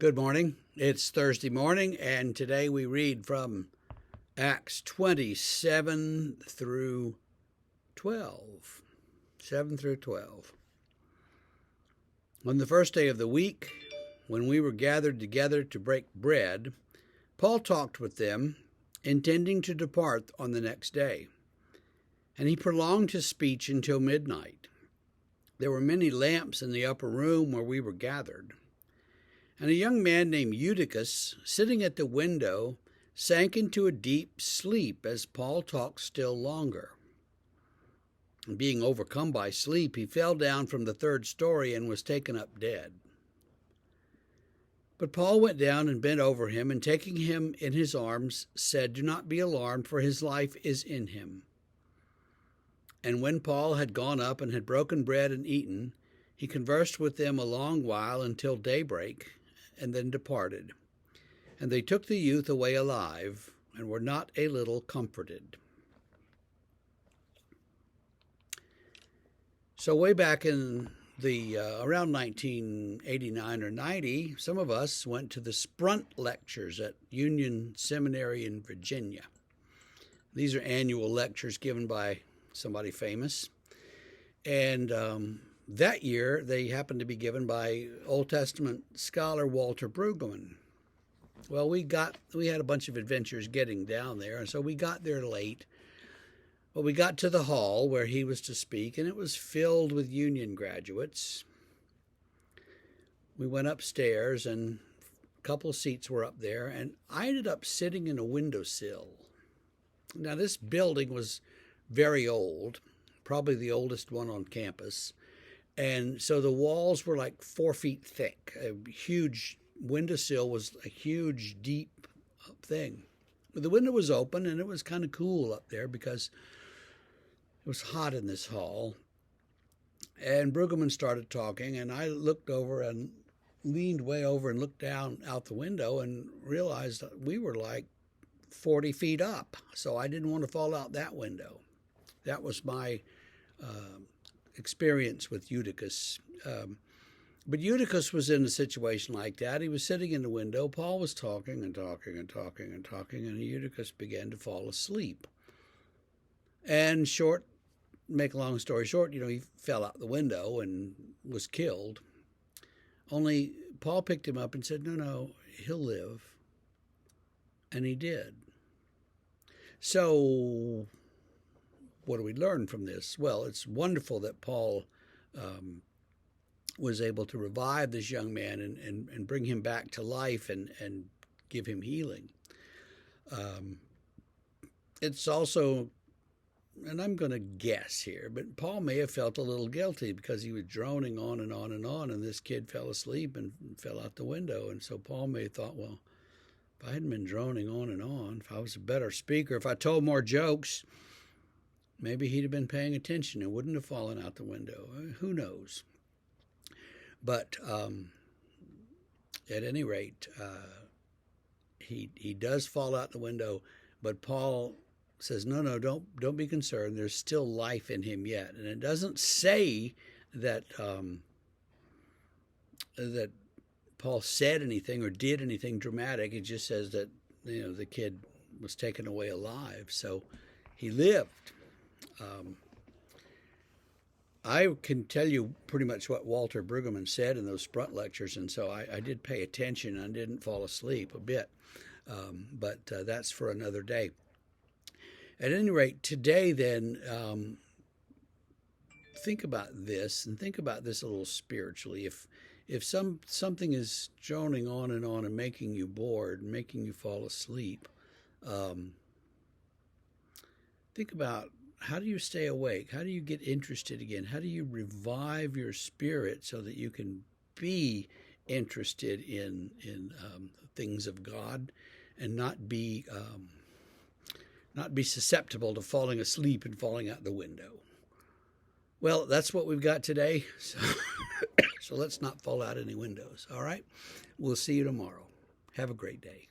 Good morning. It's Thursday morning, and today we read from Acts 27 through 12. 7 through 12. On the first day of the week, when we were gathered together to break bread, Paul talked with them, intending to depart on the next day. And he prolonged his speech until midnight. There were many lamps in the upper room where we were gathered. And a young man named Eutychus, sitting at the window, sank into a deep sleep as Paul talked still longer. And being overcome by sleep, he fell down from the third story and was taken up dead. But Paul went down and bent over him, and taking him in his arms, said, "Do not be alarmed, for his life is in him." And when Paul had gone up and had broken bread and eaten, he conversed with them a long while until daybreak, and then departed. And they took the youth away alive, and were not a little comforted. So way back in the around 1989 or 90, some of us went to the Sprunt lectures at Union Seminary in Virginia. These are annual lectures given by somebody famous. And that year, they happened to be given by Old Testament scholar Walter Brueggemann. Well, we had a bunch of adventures getting down there, and so we got there late. But we got to the hall where he was to speak, and it was filled with Union graduates. We went upstairs, and a couple of seats were up there, and I ended up sitting in a windowsill. Now, this building was very old, probably the oldest one on campus. And so the walls were like 4 feet thick. A huge windowsill was a huge, deep thing. But the window was open, and it was kind of cool up there because it was hot in this hall. And Brueggemann started talking, and I looked over and leaned way over and looked down out the window and realized that we were like 40 feet up. So I didn't want to fall out that window. That was my experience with Eutychus. But Eutychus was in a situation like that. He was sitting in the window. Paul was talking and talking and talking and talking, and Eutychus began to fall asleep. And make a long story short, he fell out the window and was killed. Only Paul picked him up and said, no, he'll live. And he did. So what do we learn from this? Well, it's wonderful that Paul was able to revive this young man and bring him back to life and give him healing. It's also, and I'm going to guess here, but Paul may have felt a little guilty because he was droning on and on and on, and this kid fell asleep and fell out the window. And so Paul may have thought, well, if I hadn't been droning on and on, if I was a better speaker, if I told more jokes, maybe he'd have been paying attention and wouldn't have fallen out the window. Who knows? But at any rate, he does fall out the window. But Paul says, no, don't be concerned. There's still life in him yet. And it doesn't say that that Paul said anything or did anything dramatic. It just says that the kid was taken away alive. So he lived. I can tell you pretty much what Walter Brueggemann said in those Sprunt lectures, and so I did pay attention. I didn't fall asleep a bit, but that's for another day. At any rate, today then, think about this, and think about this a little spiritually. If something is droning on and making you bored, making you fall asleep, think about, how do you stay awake? How do you get interested again? How do you revive your spirit so that you can be interested in things of God and not be susceptible to falling asleep and falling out the window? Well, that's what we've got today. So let's not fall out any windows. All right? We'll see you tomorrow. Have a great day.